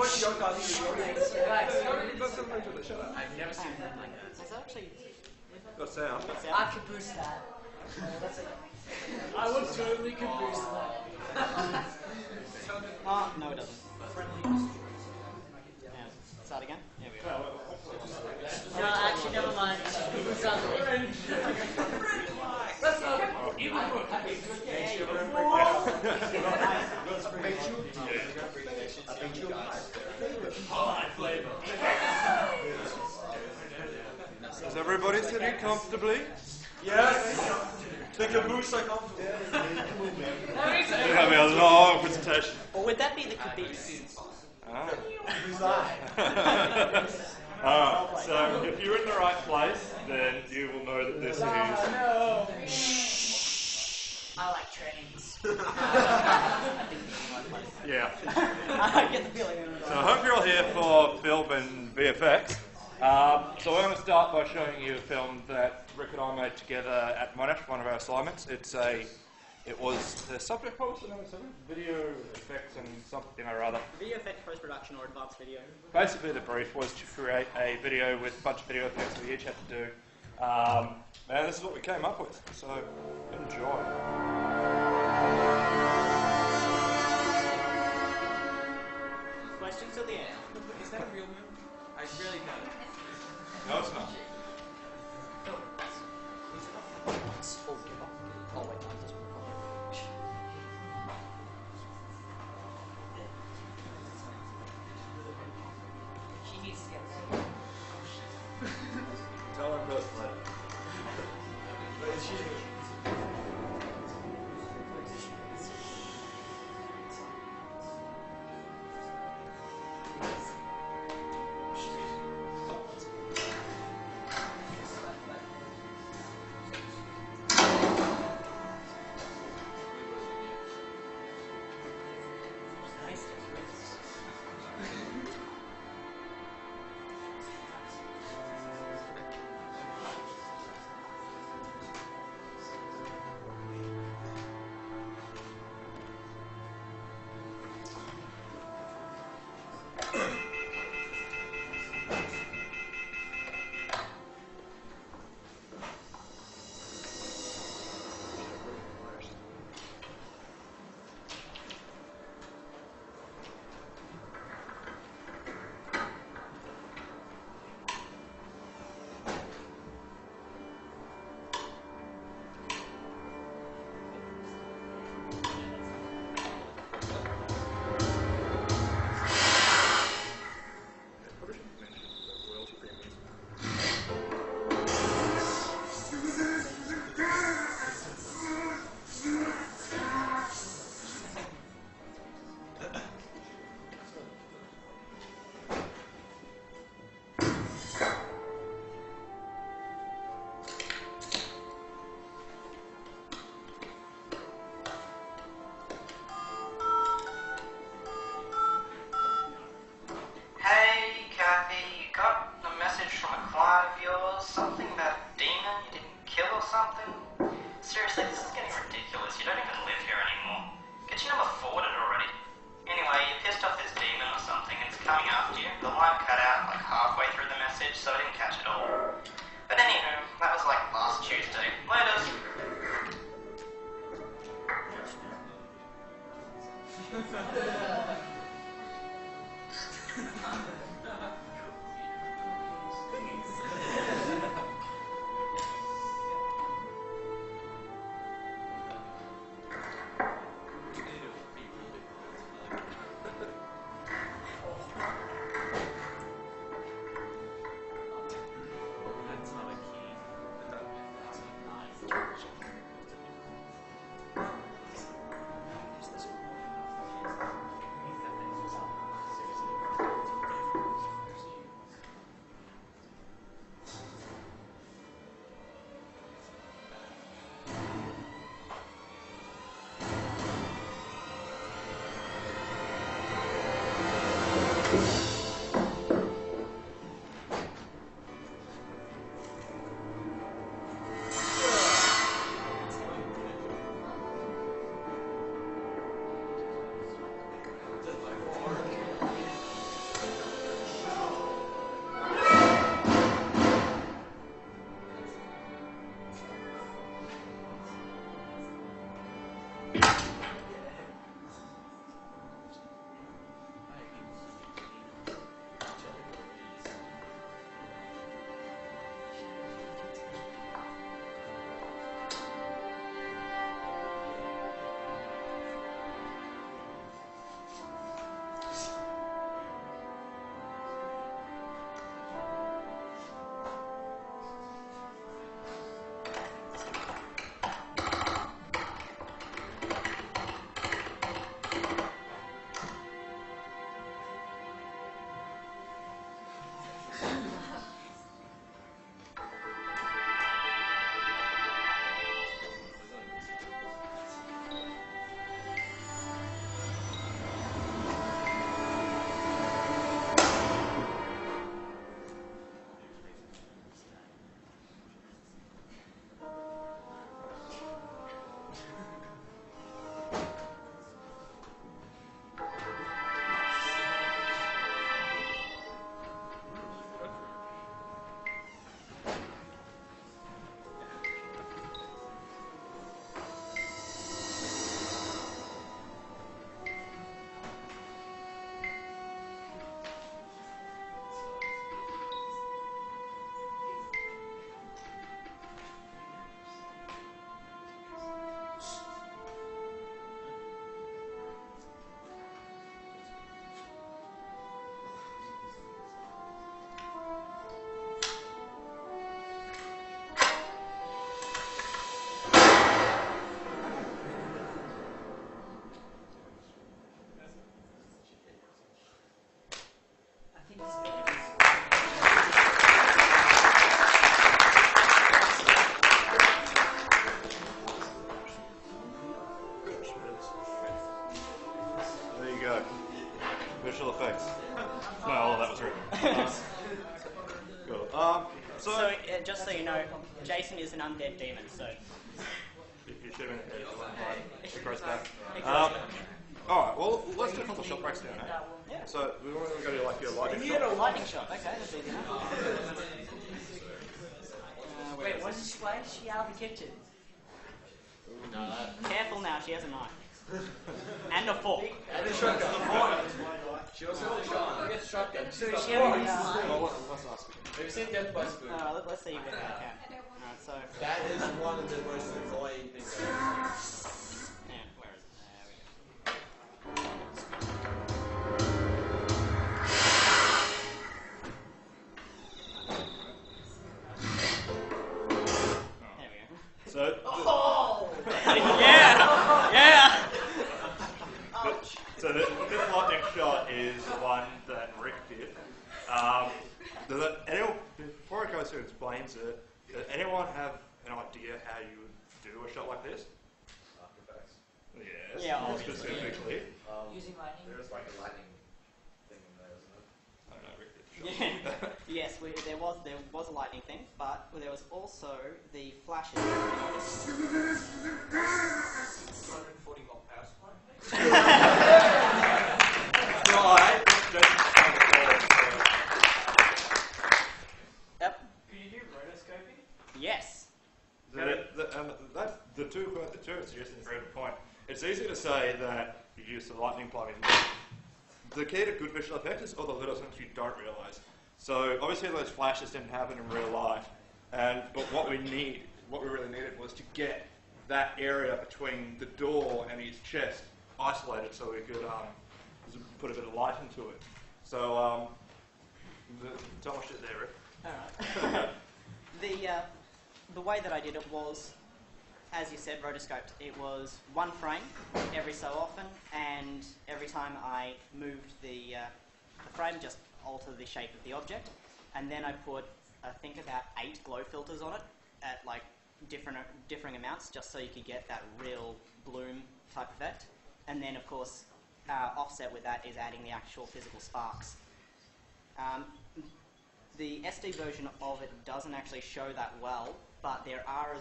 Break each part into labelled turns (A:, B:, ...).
A: What your causing is your name?
B: Shut up.
C: I've never seen anything like that.
D: It's actually...
B: Got sound.
D: I could boost that.
A: I would totally could boost that.
D: No it doesn't. Yeah, start again? Here we go. No, actually, never mind. Let's go.
B: Is everybody sitting comfortably?
A: Yes. Take a boost, I come.
B: It's going to be a long presentation.
D: Or would that be the caboose?
B: Alright, so if you're in the right place, then you will know that this is...
A: No.
D: I like trains.
B: Yeah.
D: I get the feeling.
B: So I hope you're all here for film and VFX. So we're going to start by showing you a film that Rick and I made together at Monash, one of our assignments. It was the subject, what was the name of the subject? Video effects and something or other.
D: Video effect post-production or advanced video.
B: Basically the brief was to create a video with a bunch of video effects that we each had to do. And this is what we came up with, so enjoy.
D: Questions at the end.
C: Is that a real move? I really don't.
B: No, it's not.
D: Oh, wait, no, this one. She needs to get ready.
B: Tell her personally. Visual effects. No, all of that was written. Cool.
D: So, just so you know, Jason is an undead demon, so...
B: You should have been it grows back. Alright, well, let's do a couple of shot breaks down, eh?
D: Yeah.
B: So, we want to go to like your lightning
D: You
B: shot.
D: get a lightning shot, okay, that's easy enough.
A: Wait, what did she play? She out of the kitchen.
D: Careful now, she has a knife. And a fork.
C: And a shotgun. She also has a shotgun. Get a shotgun.
A: So she had a
C: Have you seen Death by Spoon?
D: Let's see if we can. Alright, so...
C: That is one of the most annoying things I've ever seen.
D: Yeah, where is it? There we go.
B: So,
D: Yeah!
B: so this lightning shot is one that Rick did. Before I go through and explains it, does anyone have an idea how you would do a shot like this?
C: After Effects.
B: Yes,
D: Yeah,
B: more
D: obviously.
B: specifically.
A: using lightning.
C: There's like a lightning thing in there, isn't it?
B: I don't know, Rick did the shot.
D: Yeah. Yes, there was a lightning thing, but there was also the flashes.
C: 240 volt power supply.
D: Yep.
A: Could you do rotoscoping?
D: Yes.
B: The two suggestions are a very good point. It's easy to say that you use the lightning plugin. The key to good visual effects is all the little things you don't realise. So obviously those flashes didn't happen in real life, but what we really needed was to get that area between the door and his chest isolated so we could put a bit of light into it. So tell me shit there, Rick.
D: Alright. The way that I did it was, as you said, rotoscoped. It was one frame every so often, and every time I moved the frame, just alter the shape of the object. And then I put, I think, about 8 glow filters on it at like differing amounts, just so you could get that real bloom type effect. And then, of course, offset with that is adding the actual physical sparks. The SD version of it doesn't actually show that well, but there are,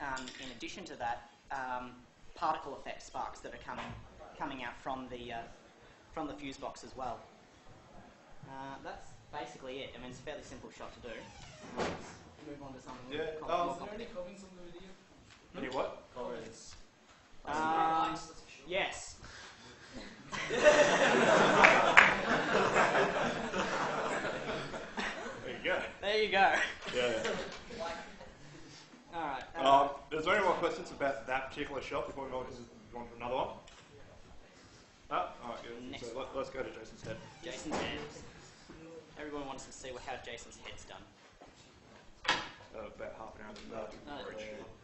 D: in addition to that, particle effect sparks that are coming out from the fuse box as well. That's basically it. I mean, it's a fairly simple shot to do. Move on to something.
B: Yeah.
A: Is there any comments on the video?
B: Any what?
C: Comments.
D: Yes.
B: There you go.
D: There you go.
B: Yeah.
D: Alright.
B: Is there any more questions about that particular shot before we move on to another one? Alright, good.
D: Next
B: So let's go to Jason's head.
D: Jason's head. Everyone wants to see how Jason's head's done.
B: About half an hour of that.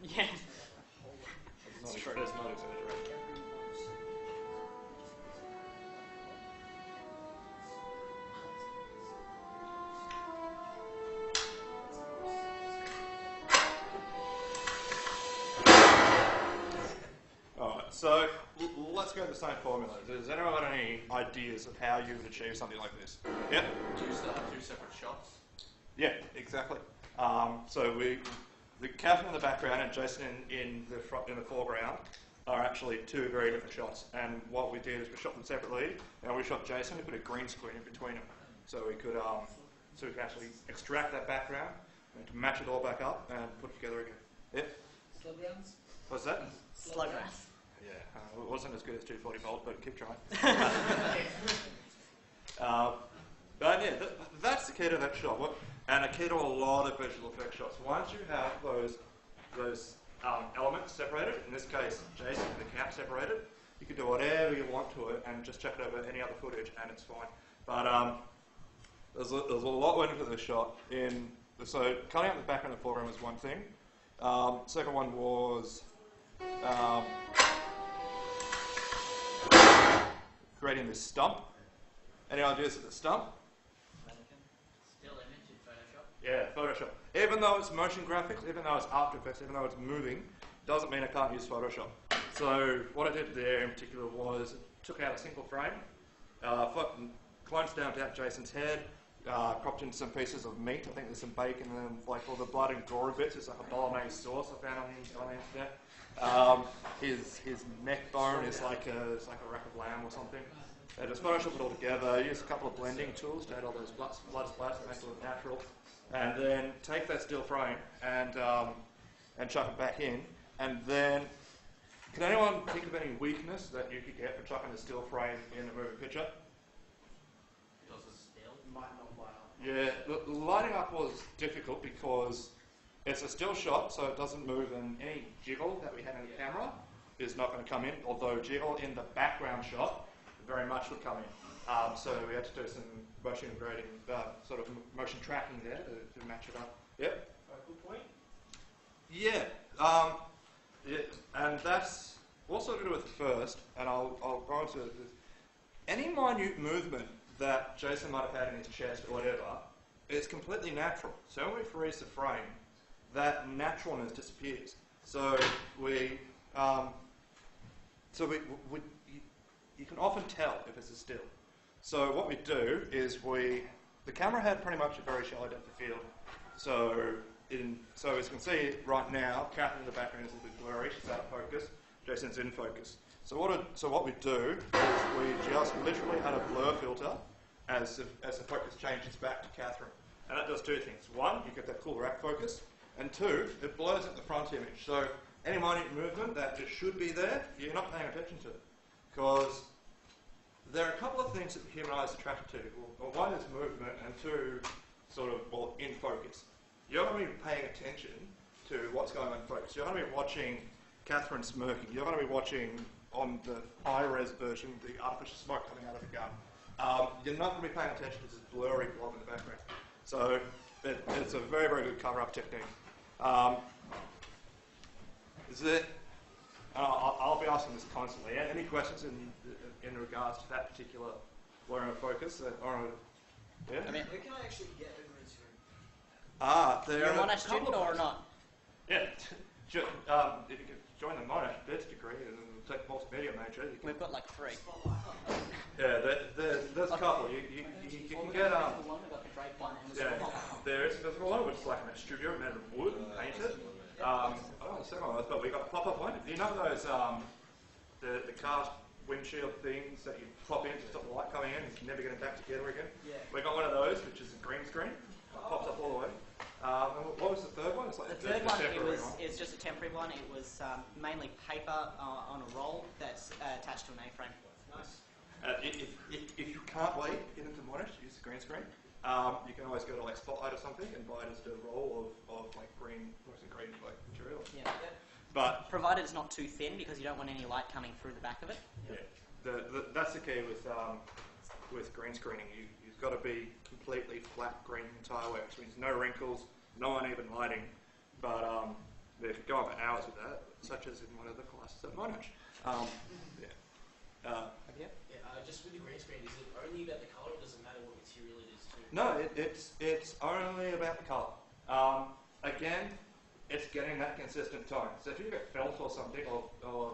D: Yeah.
B: It's true. There's no exaggeration. So let's go with the same formula. Does anyone got any ideas of how you would achieve something like this? Yep.
C: Do you still have two separate shots?
B: Yeah, exactly. So the Catherine in the background and Jason in the foreground are actually two very different shots. And what we did is we shot them separately, and we shot Jason. We put a green screen in between them, so we could actually extract that background and to match it all back up and put it together again. Yep.
A: Slug rounds?
B: What's that?
D: Slug rounds.
B: Yeah, it wasn't as good as 240 volt, but keep trying. But yeah, that's the key to that shot, and a key to a lot of visual effects shots. Once you have those elements separated, in this case, Jason and the cat separated, you can do whatever you want to it and just check it over any other footage, and it's fine. But there's a lot went into this shot. So cutting out the background and the foreground was one thing. Second one was creating this stump. Any ideas of the stump?
A: Still image in Photoshop?
B: Yeah, Photoshop. Even though it's motion graphics, even though it's After Effects, even though it's moving, doesn't mean I can't use Photoshop. So what I did there in particular was took out a single frame, cloned down to Jason's head, cropped in some pieces of meat. I think there's some bacon and like all the blood and gory bits. It's like a bolognese sauce I found on the internet. His neck bone is like a rack of lamb or something. Just Photoshop it all together. Use a couple of blending tools to add all those blood splats to make it look natural, and then take that still frame and chuck it back in. And then, can anyone think of any weakness that you could get for chucking the still frame in a moving picture?
A: Might not light up.
B: Yeah, the lighting up was difficult because it's a still shot, so it doesn't move, and any jiggle that we had in the camera is not going to come in, although jiggle in the background shot very much would come in. So we had to do some motion grading, sort of motion tracking there to match it up. Yep.
A: Focal point?
B: Yeah. Yeah, and that's also to do with first, and I'll go into this. Any minute movement that Jason might have had in his chest or whatever is completely natural. So when we freeze the frame, that naturalness disappears. So you can often tell if it's a still. So what we do is the camera had pretty much a very shallow depth of field. So as you can see right now, Catherine in the background is a bit blurry. She's out of focus. Jason's in focus. So what we do is we just literally add a blur filter as the focus changes back to Catherine. And that does two things. One, you get that cool rack focus, and two, it blurs out the front image. So any minute movement that just should be there, you're not paying attention to it. Because there are a couple of things that the human eye is attracted to. Well, one is movement, and two, in focus. You're going to be paying attention to what's going on in focus. You're going to be watching Catherine smirking. You're going to be watching, on the high-res version, the artificial smoke coming out of the gun. You're not going to be paying attention to this blurry blob in the background. So it's a very, very good cover-up technique. I'll be asking this constantly. Any questions in regards to that particular blurring of focus? Yeah?
C: Where can I actually get a green screen?
D: You're a Monash student or not?
B: Yeah. If you could join the Monash Bits degree and take multimedia major,
D: We've got like 3.
B: yeah, there's a couple. You can get there's one which is like an studio made of wood and painted. I don't know the second one, but we got a pop-up one. You know those the car windshield things that you pop in to stop the light coming in and you never get it back together again? Yeah. We got one of those, which is a green screen. Pops up all the way. What was the third one? It's like
D: the third one, it's just a temporary one. It was mainly paper on a roll that's attached to an A-frame.
B: Nice. If you can't wait, get into Monash, use the green screen. You can always go to like Spotlight or something and buy just a roll of like green like material.
D: Yeah.
B: But
D: provided it's not too thin, because you don't want any light coming through the back of it.
B: Yeah. That's the key with green screening. You've got to be completely flat green the entire way, which means no wrinkles, no uneven lighting. But you could go on for hours with that, such as in one of the classes at Monash.
A: Just with the green screen, is it only about the colour, or does it matter what material it is too?
B: No, it's only about the colour. Again, it's getting that consistent tone. So if you get felt or something, or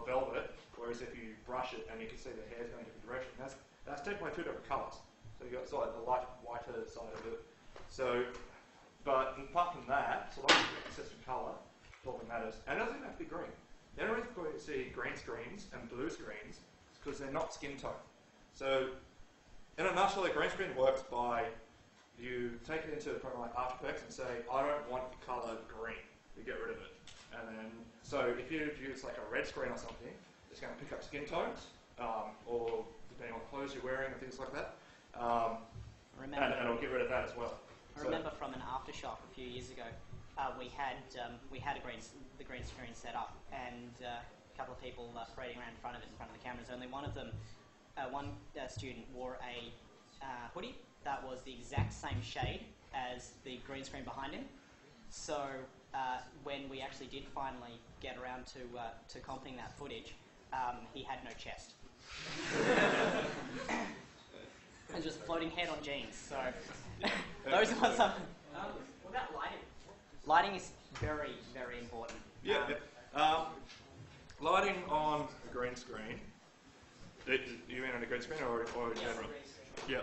B: velvet, whereas if you brush it and you can see the hair's going in a different direction, that's technically two different colours. So you've got sort of the light whiter side of it. So, but apart from that, so long as you get consistent colour, that's all that matters. And it doesn't even have to be green. The only reason you see green screens and blue screens is because they're not skin tone. So, in a nutshell, a green screen works by you take it into a program like After Effects and say, I don't want the colour green. You get rid of it. And then, so if you use like a red screen or something, it's going to pick up skin tones, or depending on the clothes you're wearing and things like that. And it'll get rid of that as well.
D: I remember from an aftershock a few years ago, we had the green screen set up, and a couple of people parading around in front of it, in front of the cameras. Only one of them, one student wore a hoodie that was the exact same shade as the green screen behind him. So when we actually did finally get around to comping that footage, he had no chest. And just floating head on jeans. So those are some. What about lighting? Lighting is very, very important.
B: Yeah. Lighting on a green screen. You mean on a green screen or in general? Yeah.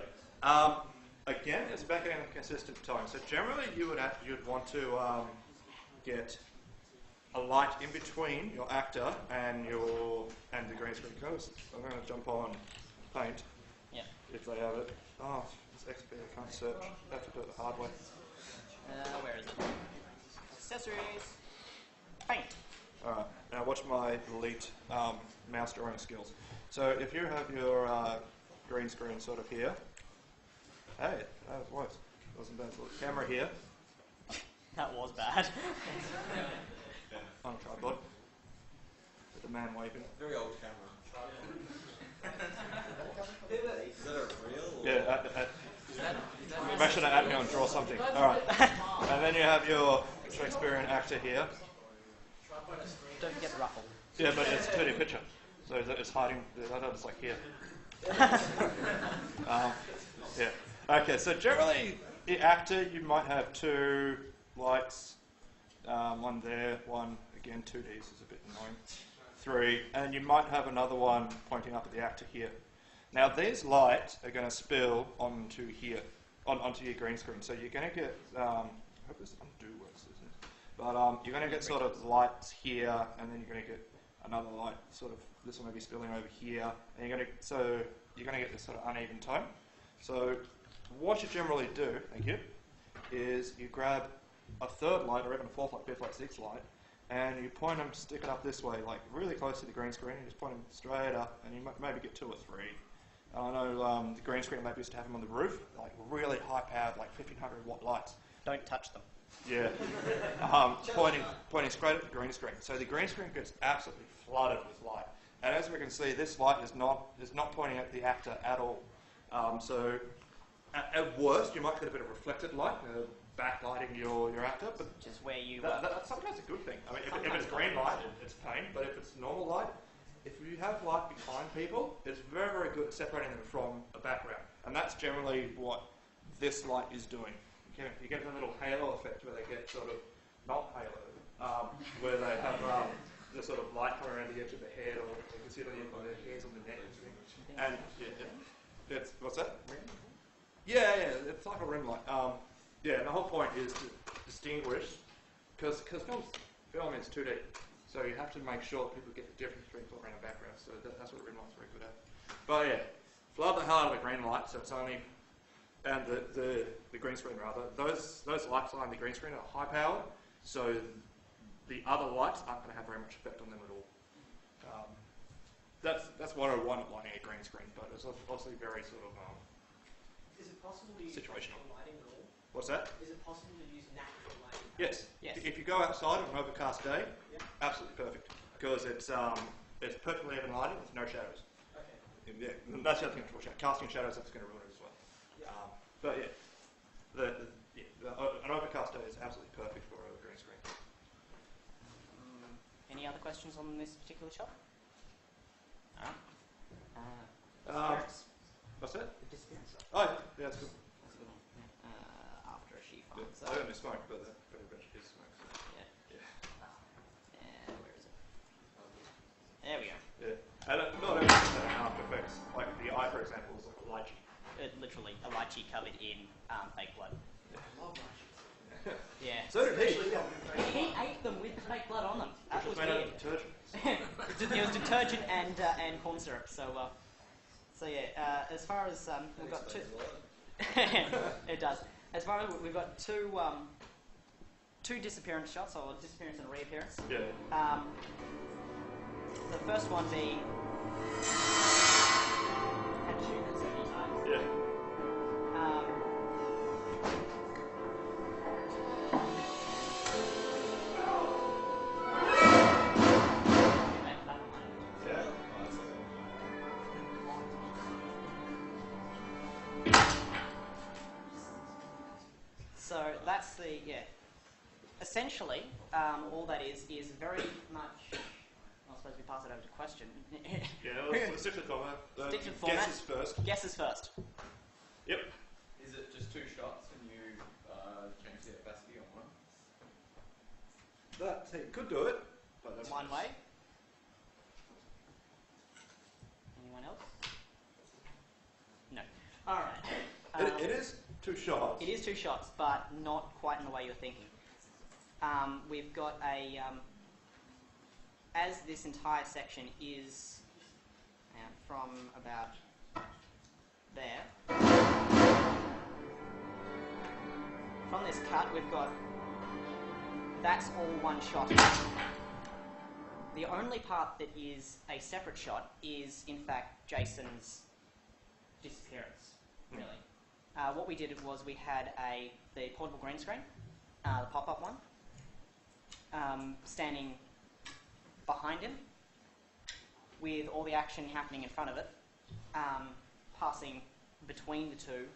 B: Again, it's back in a consistent tone. So generally, you'd want to get a light in between your actor and the green screen. I'm going to jump on Paint.
D: Yeah.
B: If they have it. Oh, it's XP. I can't search. I have to do it the hard way.
D: Where is it? Accessories. Paint.
B: All right. Now watch my elite mouse drawing skills. So if you have your green screen sort of here. Hey, that was worse. Wasn't bad. So the camera here.
D: That was bad.
B: On a tripod. With the man waving.
C: Very old camera. Is that a real?
B: Yeah. Make sure to add me on draw something. All right. And then you have your Shakespearean actor here.
D: Don't forget the ruffle.
B: Yeah, but it's 2D picture, so it's hiding. It's like here. Yeah. Okay. So generally, the actor you might have two lights. One there. One again. 2Ds is a bit annoying. 3, and you might have another one pointing up at the actor here. Now these lights are going to spill onto here, onto your green screen. So you're going to get, I hope this undo works, isn't it? But you're going to get sort of lights here, and then you're going to get another light, sort of, this one may be spilling over here, and you're going to get this sort of uneven tone. So what you generally do, thank you, is you grab a third light, or even a fourth light, fifth light, sixth light, and you point them, stick it up this way, like really close to the green screen, you just point them straight up, and you maybe get 2 or 3. I know the green screen maybe used to have them on the roof, like really high powered, like 1500 watt lights.
D: Don't touch them.
B: Yeah. Pointing straight at the green screen. So the green screen gets absolutely flooded with light. And as we can see, this light is not pointing at the actor at all. So at worst, you might get a bit of reflected light, backlighting your actor, but
D: Just where you.
B: that's sometimes a good thing. I mean, if it's green light, it's pain, but if it's normal light, if you have light behind people, it's very, very good at separating them from a background. And that's generally what this light is doing. You get a little halo effect where they get sort of, not halo, where they have the sort of light coming around the edge of the head, or you can see it on their hairs on the neck. And it's, what's that? Yeah, it's like a rim light. Yeah, and the whole point is to distinguish, because film is 2D, so you have to make sure that people get the difference between foreground and background, so that's what a rim light's very good at. But yeah, flood the hell out of a green light, so it's only, and the green screen rather, those lights behind the green screen are high powered, so the other lights aren't going to have very much effect on them at all. That's 101 of lighting a green screen, but it's obviously very sort of
A: Is it possible to use
B: situational.
A: natural lighting at all?
B: What's that?
A: Is it possible to use natural lighting?
B: Yes.
D: Yes.
B: If you go outside on an overcast day,
A: Yeah.
B: absolutely perfect, because it's perfectly even lighting with no shadows.
A: Okay.
B: Yeah, that's the other thing to watch out. Casting shadows, that's going to ruin it as well.
A: Yeah.
B: But yeah, an overcast day is absolutely perfect for a green screen.
D: Any other questions on this particular shot?
B: What's that?
D: The disappearance shot.
B: Oh, yeah, that's good.
D: That's the one. After she
B: Yeah,
D: finds
B: I only smoke, but pretty much is smoke. So.
D: Yeah.
B: Yeah.
D: There we go.
B: Yeah. And not everything's in After Effects. Like the eye, for example, is like a lychee.
D: Literally, a lychee covered in fake blood. Yeah.
B: So did he.
D: He ate them with the fake blood on them. That was
B: Made out
D: weird.
B: of detergent.
D: It was detergent and corn syrup. So yeah. As far as we've got two. It does. As far as we've got two disappearance shots, or disappearance and reappearance.
B: Yeah.
D: The first one being had to shoot that 70 times.
B: Yeah.
D: So that's the, essentially, all that is very much, I suppose we pass it over to question.
B: Yeah, let's stick to the format.
D: Stick to the format.
B: Guesses first.
D: Guesses first.
B: Yep.
E: Is it just 2 shots and you change the opacity on one?
B: That he could do it, but that's
D: One way. Anyone else? No. Alright.
B: It is 2 shots.
D: It is 2 shots, but not quite in the way you're thinking. We've got a, as this entire section is from about there, from this cut we've got, that's all one shot. The only part that is a separate shot is in fact Jason's disappearance, really. What we did was we had the portable green screen, the pop-up one, standing behind him with all the action happening in front of it, passing between the two,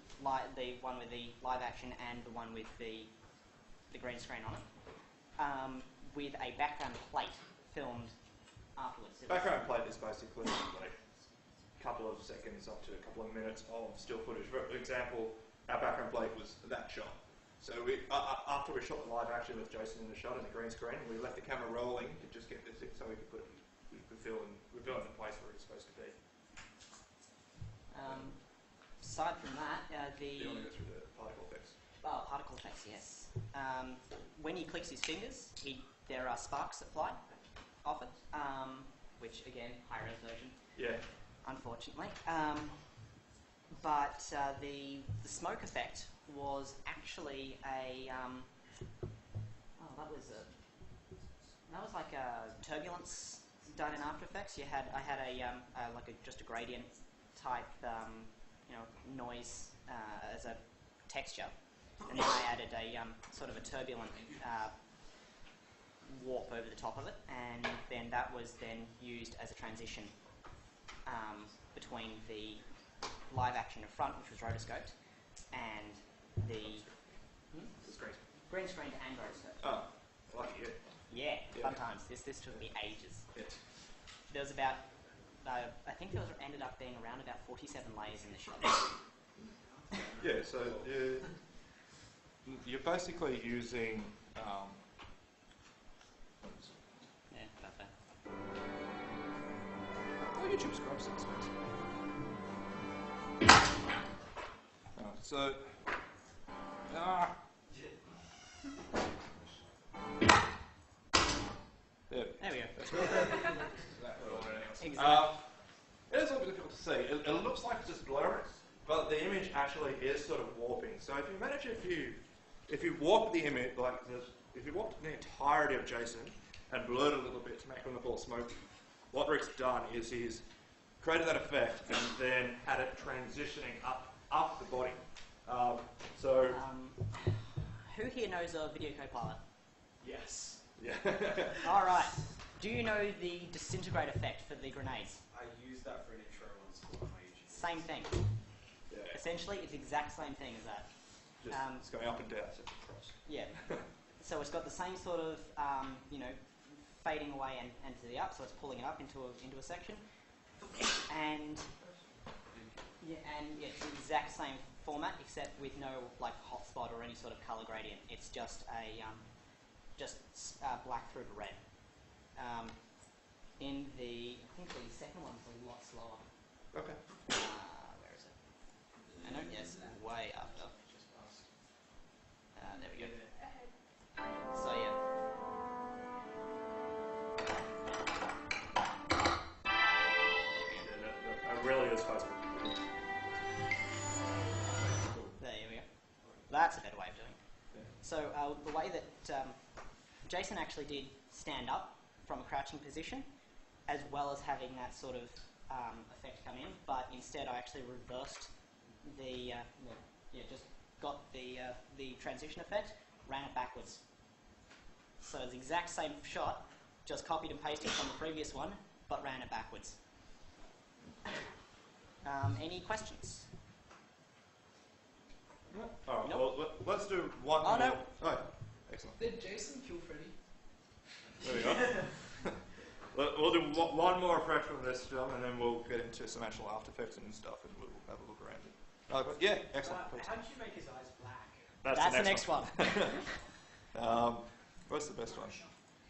D: the one with the live action and the one with the green screen on it, with a background plate filmed afterwards.
B: Background plate is basically like a couple of seconds up to a couple of minutes of still footage. For example, our background plate was that shot. So we, after we shot the live action with Jason in the shot in the green screen, we left the camera rolling to just get this in so we could put it, we could fill in the place where it's supposed to be.
D: Aside from that,
B: You want to go through the particle effects?
D: particle effects, yes. When he clicks his fingers, there are sparks that fly off it, which again, high resolution.
B: Yeah.
D: Unfortunately. But the smoke effect was actually that was like a turbulence done in After Effects. I had just a gradient type noise as a texture, and then I added a sort of a turbulent warp over the top of it, and then that was then used as a transition between the live action in front, which was rotoscoped, and the green screen and rotoscoped.
B: Oh, lucky you.
D: Yeah,
B: Yeah.
D: fun times. This took me ages.
B: Yeah.
D: There was about, I think there ended up being around about 47 layers in the shot.
B: Yeah, so you're basically using
D: Yeah, about that.
B: oh, YouTube scrub sense. So there
D: There we go.
B: That's right.
D: Exactly.
B: It is a little bit difficult to see. It looks like it's just blurring, but the image actually is sort of warping. So if you manage, if you warp the image, like if you warp the entirety of Jason and blurred it a little bit to make him look all smoky, what Rick's done is he's created that effect and then had it transitioning up the body.
D: Who here knows of Video Copilot?
B: Yes. Yeah.
D: All right. Do you know the disintegrate effect for the grenades?
C: I use that for an intro on school on my YouTube.
D: Same thing.
B: Yeah.
D: Essentially, it's the exact same thing as that.
B: Just, it's going up and down, so it's across.
D: Yeah. So it's got the same sort of, fading away and to the up, so it's pulling it up into a section. And it's the exact same format, except with no hotspot or any sort of color gradient. It's just a black through to red. in the, I think the second one's a lot slower.
B: Okay.
D: Where is it? I know, yes, way after. There we go. So yeah.
B: That really is fast.
D: There we go. That's a better way of doing it. So the way that Jason actually did stand up from a crouching position, as well as having that sort of effect come in, but instead I actually reversed the, just got the transition effect, ran it backwards. So it's the exact same shot, just copied and pasted from the previous one, but ran it backwards. Any questions?
B: Alright,
D: Nope.
B: well, let's do one
D: Oh,
B: more.
D: no.
B: Oh, excellent.
A: Did Jason kill Freddy?
B: There we go. We'll do one more refresh from this film, and then we'll get into some actual After Effects and stuff, and we'll have a look around it. But yeah, excellent. Please.
A: How did you make his eyes black?
D: That's the next one.
B: What's the best one?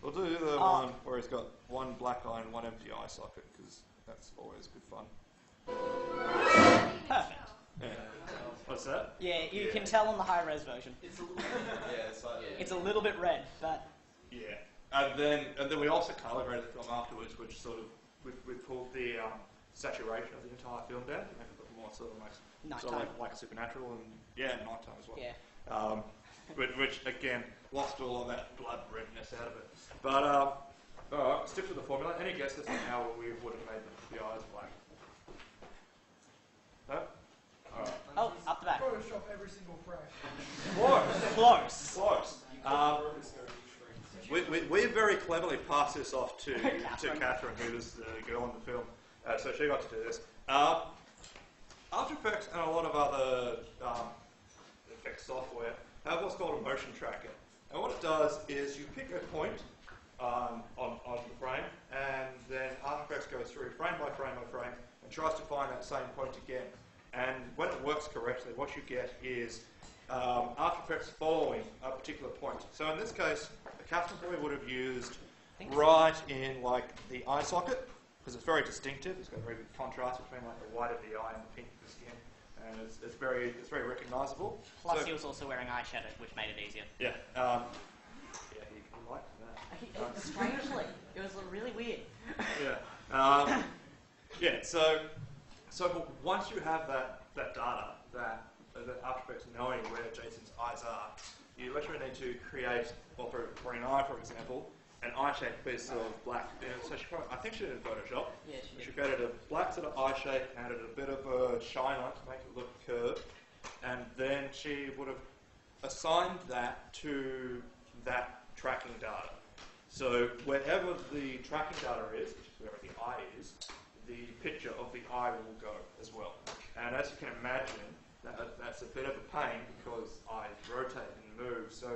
B: We'll do the one where he's got one black eye and one empty eye socket, because that's always good fun.
D: Perfect.
B: Yeah. What's that?
D: Yeah, you can tell on the high-res version.
C: It's a little yeah, it's like
D: It's a little bit red, but
B: Yeah. And then we also colour graded the film afterwards, which sort of we pulled the saturation of the entire film down to make it look more sort of like supernatural and nighttime as well.
D: yeah.
B: Which again lost all of that blood redness out of it. But alright, stick to the formula. Any guesses on how we would have made the eyes black? No? Alright.
D: Oh, up the back.
A: Photoshop every single frame.
B: Close.
D: Close.
B: Close. We very cleverly passed this off to Catherine, who was the girl in the film. So she got to do this. After Effects and a lot of other effects software have what's called a motion tracker. And what it does is you pick a point on the frame, and then After Effects goes through frame by frame by frame and tries to find that same point again. And when it works correctly, what you get is After Effects following a particular point. So in this case, Catherine probably would have used right in like the eye socket, because it's very distinctive. It's got a very good contrast between like the white of the eye and the pink of the skin, and it's very recognisable.
D: Plus,
B: So-
D: he was also wearing eyeshadow, which made it easier.
B: Yeah. He liked that.
D: Strangely, it was really weird.
B: Yeah. So once you have that data, that After Effects knowing where Jason's eyes are, you literally need to create, well, for an eye, for example, an eye-shaped piece of black. So I think she did in Photoshop.
D: Yeah, she did.
B: She created a black sort of eye shape, added a bit of a shine on it to make it look curved, and then she would have assigned that to that tracking data. So wherever the tracking data is, which is wherever the eye is, the picture of the eye will go as well. And as you can imagine, that's a bit of a pain because eyes rotate and move. So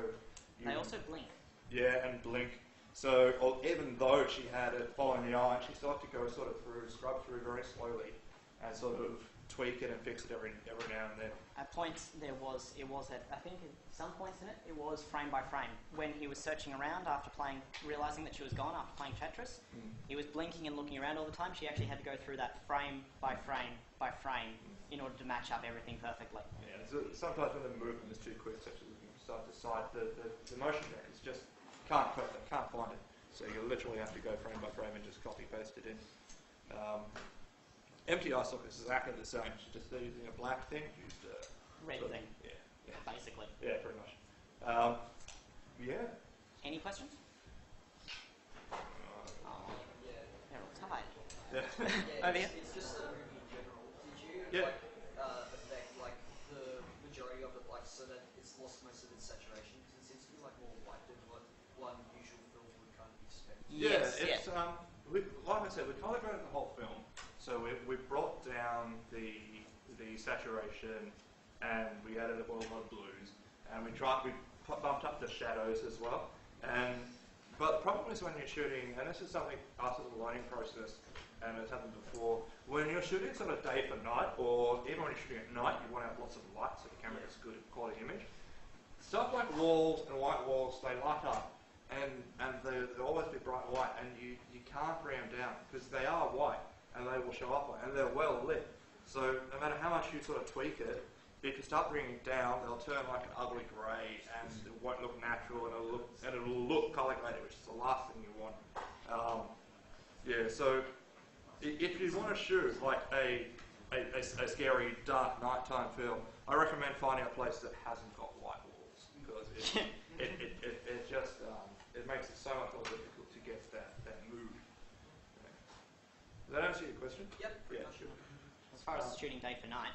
D: They also blink.
B: yeah, and blink. So even though she had it following the eye, she still had to go sort of scrub through very slowly, and sort of tweak it and fix it every now and then.
D: At points, it was at, I think at some points in it, it was frame by frame. When he was searching around after realising that she was gone after playing Tetris, he was blinking and looking around all the time. She actually had to go through that frame by frame by frame in order to match up everything perfectly.
B: Yeah, so sometimes when the movement is too quick, such as looking from side to side, the motion trackers just can't cope, they can't find it. So you literally have to go frame by frame and just copy paste it in. Empty eye socket is exactly the same. It's just using a black thing, used
D: Red thing,
B: Yeah,
D: basically.
B: yeah, pretty much. Yeah.
D: Any questions? Oh, they're all tired.
B: Yeah.
D: Over here.
C: It's just a movie in general. Did you
B: Yeah.
C: affect like the majority of it, like so that it's lost most of its saturation? Because it seems to be like more white than what one usual film would kind of expect.
D: Yes,
B: Yeah, it's like I said, we color graded the whole film, so we brought down the saturation, and we added a lot of blues, and we bumped up the shadows as well. But the problem is when you're shooting, and this is something after the learning process, and it's happened before, when you're shooting sort of day for night, or even when you're shooting at night, you want to have lots of light so the camera gets good quality image. Stuff like walls and white walls, they light up. and they'll always be bright white, and you can't bring them down because they are white and they will show up white and they're well lit. So no matter how much you sort of tweak it, if you start bringing it down, they'll turn like an ugly grey and it won't look natural, and it'll look colour graded, which is the last thing you want. Yeah, so if you want to shoot like a scary dark nighttime film, I recommend finding a place that hasn't got white walls because it just it makes it so much more difficult to get that mood. Yeah. Does that answer your question?
C: Yep.
B: Yeah, sure.
D: As far as shooting day for night,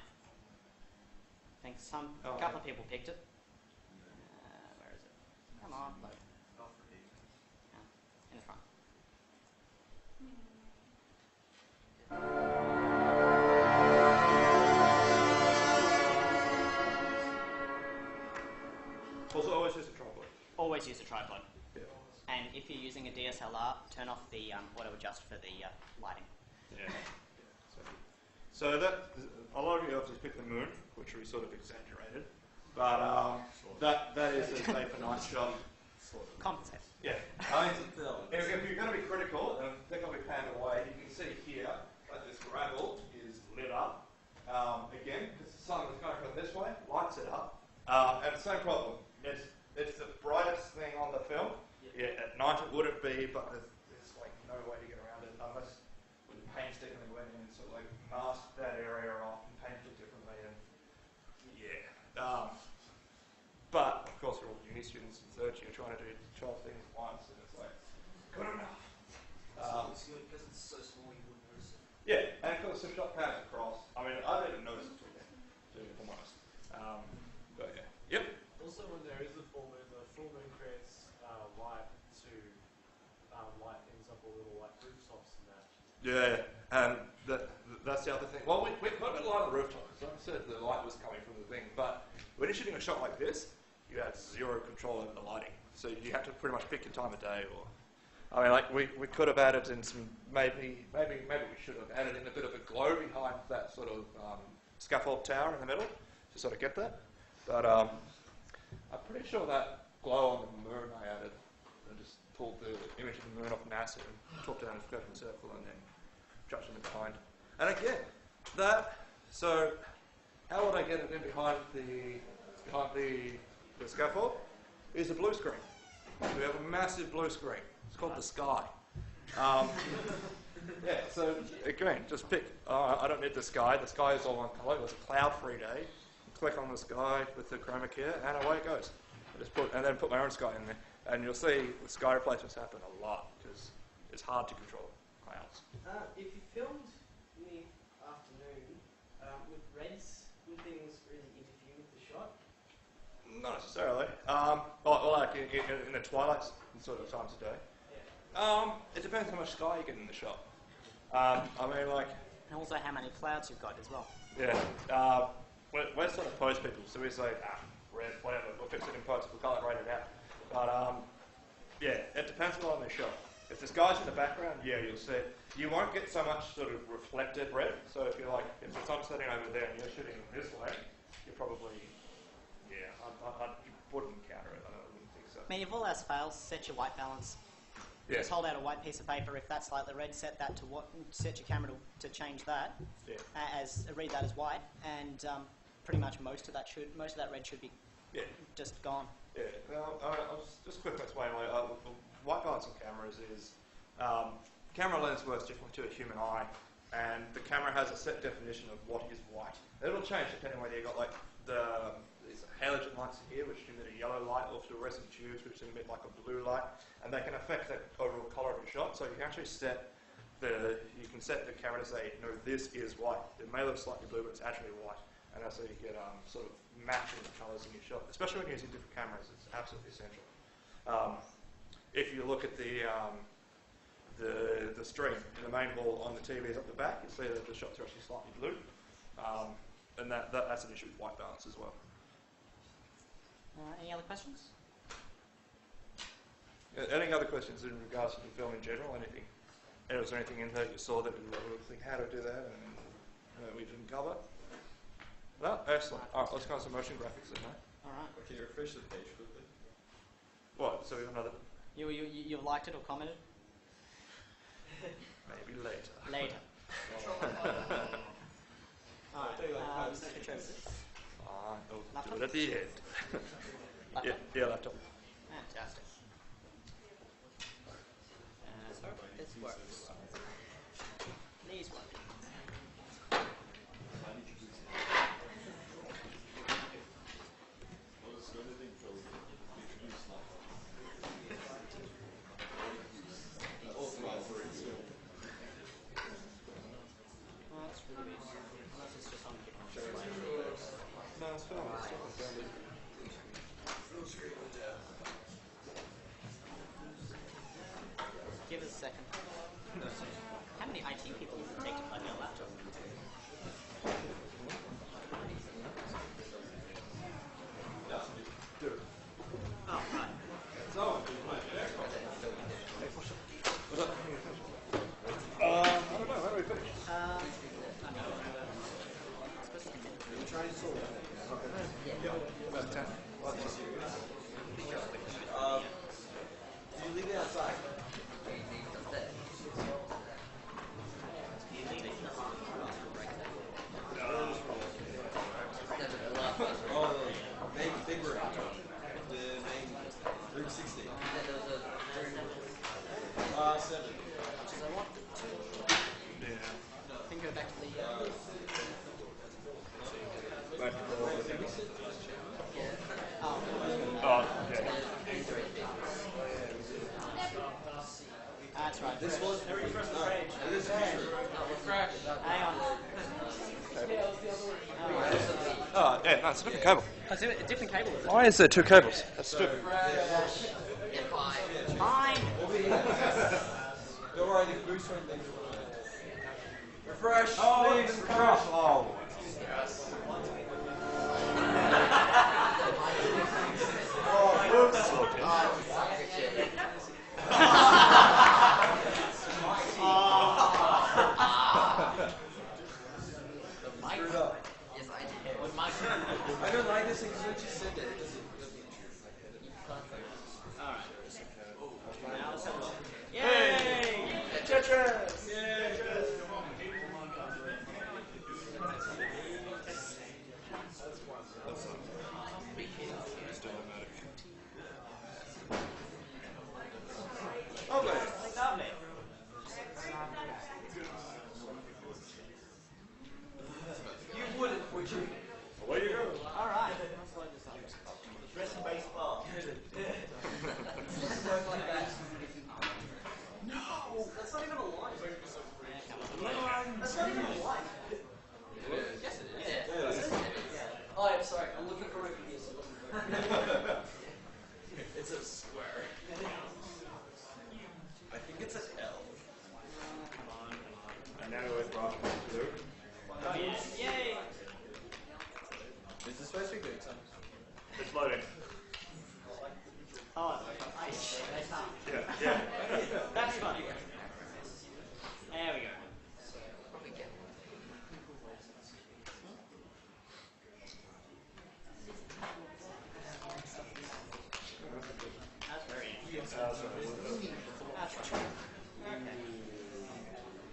D: I think a couple of people picked it. Where is it? Come on, load. In the front.
B: Also, always use a tripod.
D: Always use a tripod.
B: Yeah.
D: And if you're using a DSLR, turn off the auto adjust for the lighting.
B: Yeah. So that a lot of you obviously picked the moon, which we sort of exaggerated, but that is a day for night shot.
D: Compensate.
B: Yeah. I mean, if you're going to be critical, and I think I'll be panned away, you can see here that this gravel is lit up. Again, because the sun is coming from this way, lights it up. And same problem. It's the brightest thing on the film. Yeah, at night it wouldn't be, but there's like no way to get around it unless we painstakingly went in and sort of like masked that area off and painted it differently. And yeah. But of course, we're all uni students in third year trying to do 12 things at once, and it's like good enough.
C: Because it's so small, you wouldn't notice it.
B: Yeah, and of course, the shot pans across. I mean, I didn't notice it until then, if I'm honest. But yeah. Yep.
A: Also, when there is a full moon creates light to light things up a little, like rooftops and that.
B: Yeah, and that's the other thing. Well, we put a bit of light on the rooftop, because like I said, the light was coming from the thing. But when you're shooting a shot like this, you had zero control over the lighting. So you had to pretty much pick your time of day. Or, I mean, like we could have added in some, maybe we should have added in a bit of a glow behind that sort of scaffold tower in the middle to sort of get that. But I'm pretty sure that glow on the moon I added, I just pulled the image of the moon off NASA and chopped down a perfect circle and then judged them behind. And again, so how would I get it in behind the scaffold? Is a blue screen. We have a massive blue screen. It's called the sky. Yeah, so again, just pick. I don't need the sky. The sky is all one colour. It was a cloud-free day. Click on the sky with the chroma key, and away it goes. And then put my own sky in there, and you'll see the sky replacements happen a lot because it's hard to control clouds.
F: If you filmed in the afternoon, would reds and things really interfere with the shot?
B: Not necessarily. Like in the twilight sort of times of day.
F: Yeah.
B: It depends how much sky you get in the shot. I mean, like.
D: And also how many clouds you've got as well.
B: Yeah. We're sort of post people, so we say, red, whatever, we'll fix it in post, we'll colour grade it out. But yeah, it depends a lot on the shot. If the sky's in the background, yeah, you'll see. You won't get so much sort of reflected red. So if you're like, if the sun's setting over there and you're shooting this way, you're probably, yeah, I wouldn't encounter it. I wouldn't think so.
D: I mean, if all else fails, set your white balance.
B: Yeah.
D: Just hold out a white piece of paper. If that's slightly red, set that to what? Set your camera to change that.
B: Yeah.
D: Read that as white, and pretty much most of that red should be just gone.
B: Yeah. I'll just quickly explain. White balance on cameras is camera lens works differently to a human eye, and the camera has a set definition of what is white. It'll change depending on whether you've got like these halogen lights here, which emit a yellow light, or fluorescent tubes, which emit like a blue light, and they can affect the overall colour of your shot. So you can actually set the camera to say, no, this is white. It may look slightly blue, but it's actually white, and that's how you get sort of matching the colours in your shot. Especially when you're using different cameras, it's absolutely essential. If you look at the stream in the main hall on the TVs up the back, you see that the shots are actually slightly blue, and that's an issue with white balance as well.
D: Any other questions?
B: Any other questions in regards to the film in general? Anything? Was there anything in there you saw that you would think how to do that and we didn't cover? No? Excellent. All right, let's go on some motion graphics then, mate.
D: All right.
E: Can you refresh the page quickly?
B: What? So we have another.
D: You've liked it or commented?
B: Maybe later.
D: Later. Alright, switch over this.
B: I'll do it at the end.
D: Laptop?
B: Yeah, laptop.
D: Fantastic. So this works. These work. Well, that's really easy. Unless it's just on display.
B: No, it's fine.
D: Give us a second. How many IT people does it take to plug in a laptop? Oh, right.
B: I don't know, where are we finished? About 10.
F: Do you leave it outside? Oh, big room. The main room 16. 7.
D: Which is I want to.
B: Yeah.
D: Then go back to the.
B: Oh, yeah.
D: That's right.
F: This was no, this is
D: Hang on.
B: Oh, yeah, no, it's a different cable.
D: Oh, it's a different cable. Is it?
B: Why is there 2 cables? That's stupid.
D: Fine.
F: Don't worry, the boost won't leave. Refresh.
B: Refresh. Oh.
F: Screwed up.
C: Yes, I did.
F: I don't like this because when you said that, it doesn't
D: Alright. Now let's have a look. Yay!
F: Tetris! Yay!
D: Lovely. Lovely.
F: You wouldn't, would you?
B: Away you go.
D: Alright. Let's load this up.
F: Dress in baseball.
C: Like that.
F: No! That's not even a line.
C: That's not even a line. Yes, it is. Yeah. Oh, I'm sorry. I'm looking for it. Yes,
F: It's a square. I think it's an L.
B: And now we're brought blue.
D: Oh, yeah. Yay!
F: Is this supposed to be good?
B: It's loading.
D: Oh, nice.
B: Yeah, yeah.
D: That's funny. There we go. That's very interesting. That's right. Okay.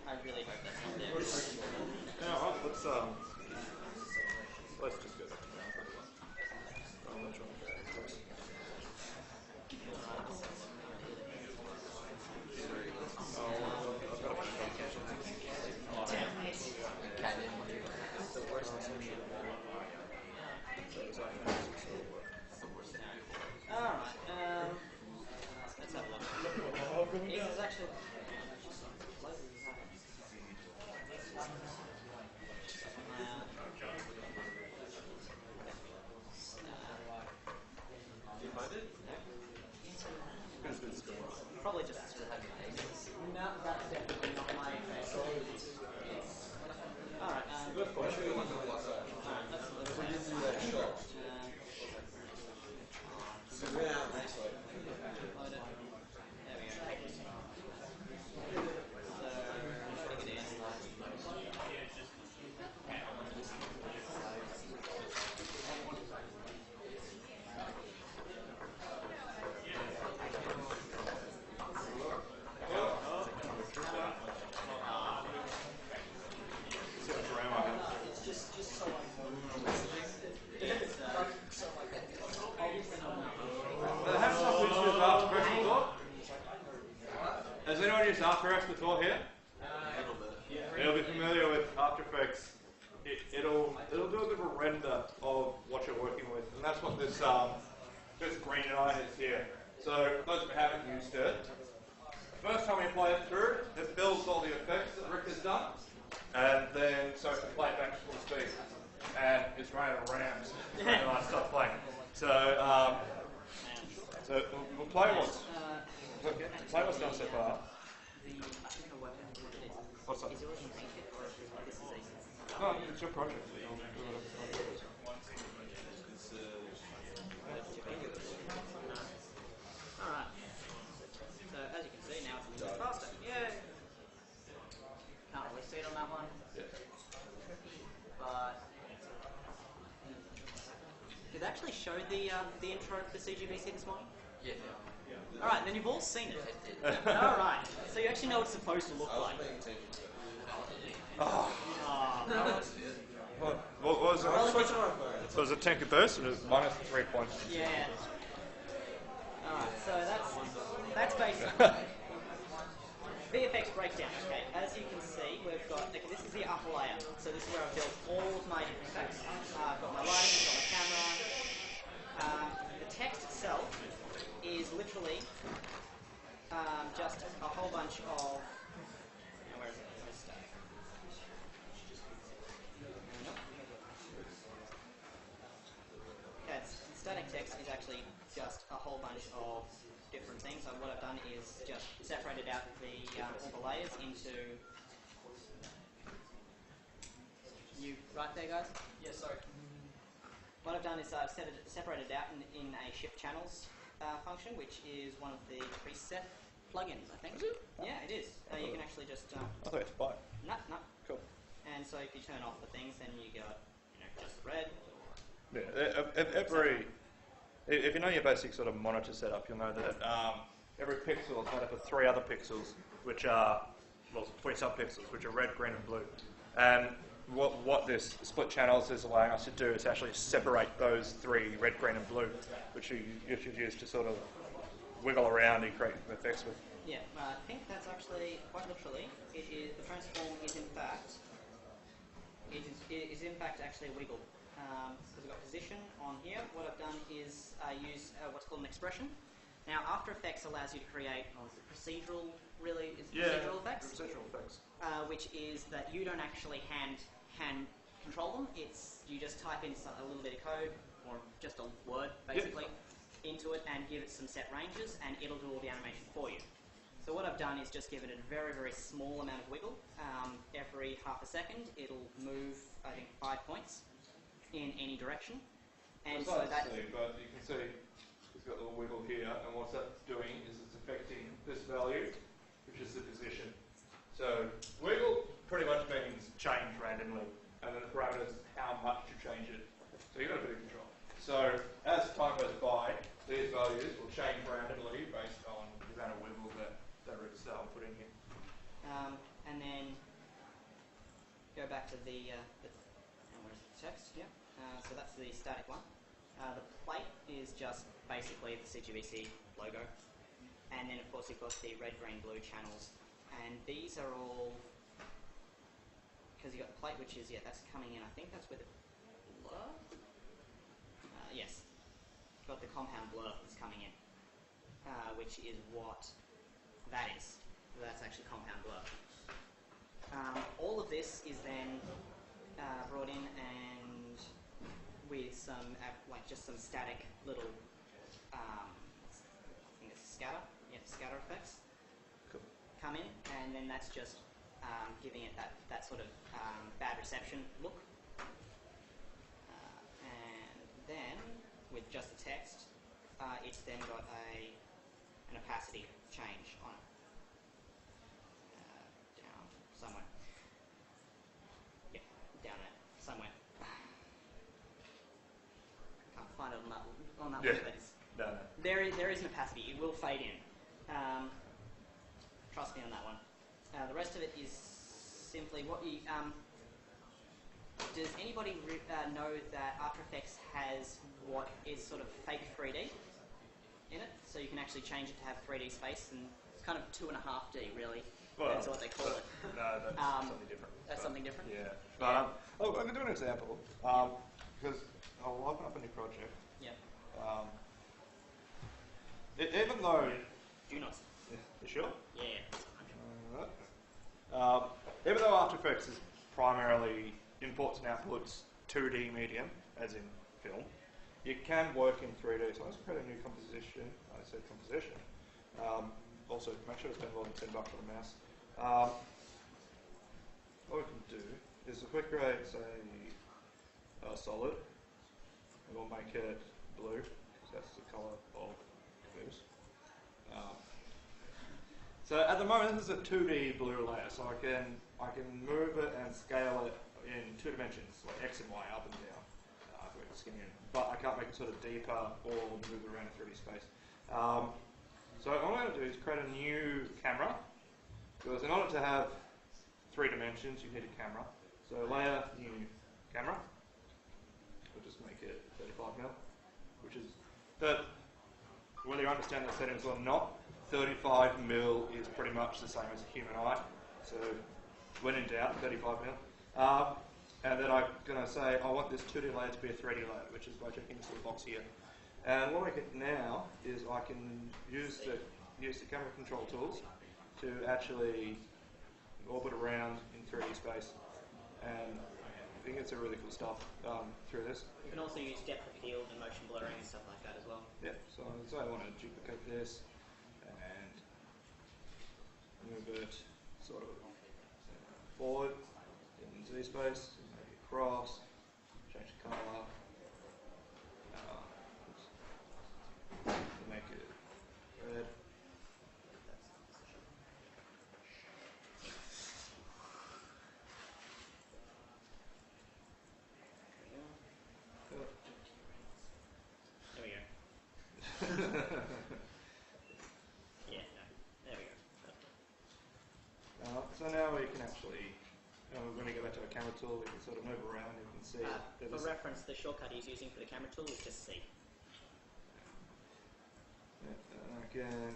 D: I really hope that's not there.
B: Now, let's just go back to
D: Alright, let's have a look. This is actually... Probably just... No, that's definitely not my face. Alright, alright, let's look
F: Zoom out next way.
D: load it. There we go. So, stick it in.
B: After Effects before here?
E: A little bit.
B: You'll be familiar with After Effects. It'll do a bit of a render of what you're working with, and that's what this green line is here. So those who haven't used it, first time you play it through, it builds all the effects that Rick has done, and then so it can play back to full speed, and it's running around, and I stop playing. So we'll play what's done so far. What's that? No, it's your project.
D: Alright. So as you can see now it's a little bit faster. Yeah. Can't really see it on that one. But did they actually show the intro for CGBC this morning?
E: Yeah.
D: Alright, then you've all seen it. Alright. So you actually know what it's supposed to look like.
B: What was it? So it was a 10 burst and it was minus 3 points.
D: Yeah. Alright, so that's basically VFX breakdown. Okay, as you can see, we've got, okay, this is the upper layer. So this is where I've built all of my different effects. I've got my lighting, I've got my camera. The text itself is literally just a whole bunch of, where is it? Where's static? Nope. Okay, static text is actually just a whole bunch of different things. So what I've done is just separated out all the layers into. You right there, guys?
C: Yeah, sorry.
D: What I've done is I've separated it out in a shift channels function, which is one of the preset plugins, I think.
B: Is it?
D: Yeah, it is. You can actually just.
B: I thought you had to buy it.
D: No.
B: Cool.
D: And so if you turn off the things, then you got just red.
B: Yeah, if you know your basic sort of monitor setup, you'll know that every pixel is made up of 3 other pixels, which are, well, 3 subpixels, which are red, green, and blue. And what this split channels is allowing us to do is actually separate those 3, red, green, and blue, which you should use to sort of wiggle around and create effects with.
D: Yeah, I think that's actually, quite literally, the transform is in fact, actually a wiggle. Because we've got position on here. What I've done is I use what's called an expression. Now, After Effects allows you to create procedural, really, procedural effects.
B: Procedural effects.
D: Which is that you don't actually hand control them. It's you just type in a little bit of code or just a word basically into it and give it some set ranges, and it'll do all the animation for you. So what I've done is just give it a very, very small amount of wiggle. Every half a second, it'll move, I think, 5 points in any direction. And so that.
B: But you can see it's got a little wiggle here, and what that's doing is it's affecting this value, which is the position. So wiggle pretty much means change randomly, and then the parameter is how much you change it. So you've got a bit of control. So as time goes by, these values will change randomly based on the amount of wiggle that Rick's put in here.
D: And then go back to the where's the text? Yeah. So that's the static one. The plate is just basically the CGBC logo, and then of course you've got the red, green, blue channels, and these are all because you've got the plate, which is that's coming in. I think that's where the blur. Yes, got the compound blur that's coming in, which is what that is. So that's actually compound blur. All of this is then brought in and with some, just some static little, I think it's scatter effects.
B: Cool.
D: Come in, and then that's just giving it that sort of bad reception look. And then with just the text, it's then got an opacity change on it. Down somewhere. Yeah, down there, somewhere. Can't find it on that one, but it's, there is an opacity. It will fade in. Trust me on that one. The rest of it is simply what you. Does anybody know that After Effects has what is sort of fake 3D in it? So you can actually change it to have 3D space, and it's kind of 2.5D really. That's what they call it.
B: No, that's something different.
D: That's
B: But,
D: something different?
B: Yeah.
D: Yeah.
B: Oh, I can do an example. Because I'll open up a new project.
D: Yeah.
B: Even though...
D: Do not.
B: You sure?
D: Yeah.
B: Even though After Effects is primarily imports and outputs 2D medium, as in film, you can work in 3D. So let's create a new composition. I said composition. Also, make sure to spend more than $10 on a mouse. What we can do is if we create, say, a solid, and we'll make it blue, because that's the colour of Caboose. So at the moment, this is a 2D blue layer, so I can move it and scale it in 2 dimensions, like X and Y, up and down, if we're skinny in. But I can't make it sort of deeper or move it around in 3D space. So what I'm going to do is create a new camera, because in order to have 3 dimensions, you need a camera. So layer, new camera. We'll just make it 35mm, which is, whether you understand the settings or not, 35mm is pretty much the same as a human eye. So when in doubt, 35mm. And then I'm going to say I want this 2D layer to be a 3D layer, which is by checking this little box here. And what I can now is I can use the camera control tools to actually orbit around in 3D space, and I think it's a really cool stuff through this.
D: You can also use depth of field and motion blurring and stuff like that as well.
B: Yeah, so I want to duplicate this and move it sort of forward in Z space, make it cross, change the colour, make it red.
D: There we go. Yeah, no. There we go.
B: So now we can actually, when we go back to our camera tool, we can sort of move around and you can see.
D: For reference, the shortcut he's using for the camera tool is just C.
B: And again,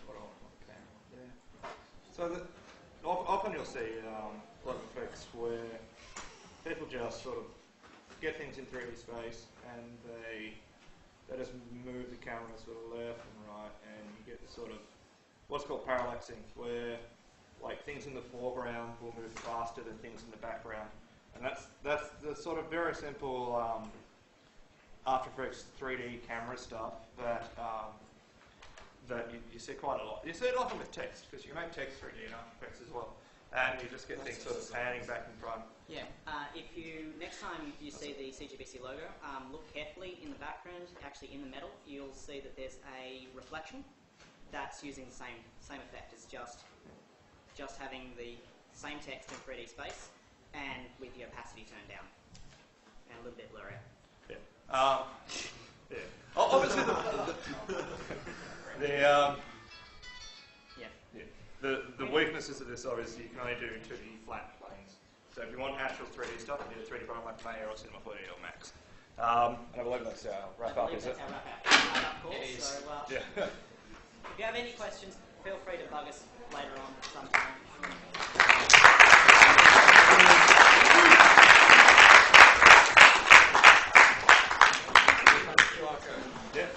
B: what do I want on the camera there? So often you'll see a lot of effects where people just sort of get things in 3D space and they just move the camera sort of left and right, and you get this sort of what's called parallaxing, where like things in the foreground will move faster than things in the background, and that's the sort of very simple After Effects 3D camera stuff that you see quite a lot. You see it often with text, because you make text 3D in After Effects as well, and you just get things sort of panning back and front.
D: Yeah, if you, next time you see the CGBC logo, look carefully in the background, actually in the metal, you'll see that there's a reflection that's using the same effect. It's just having the same text in 3D space and with the opacity turned down and a little bit blurrier.
B: Yeah. Yeah. Obviously, the weaknesses of this obviously you can only do 2D flat planes. So if you want actual 3D stuff, you need a 3D program like Maya or Cinema 4D or Max. And I believe that's our wrap up, is it?
D: That's our wrap up course.
E: It is.
D: So,
B: Yeah.
D: if you have any questions, feel free to bug us later on sometime.
B: Yeah.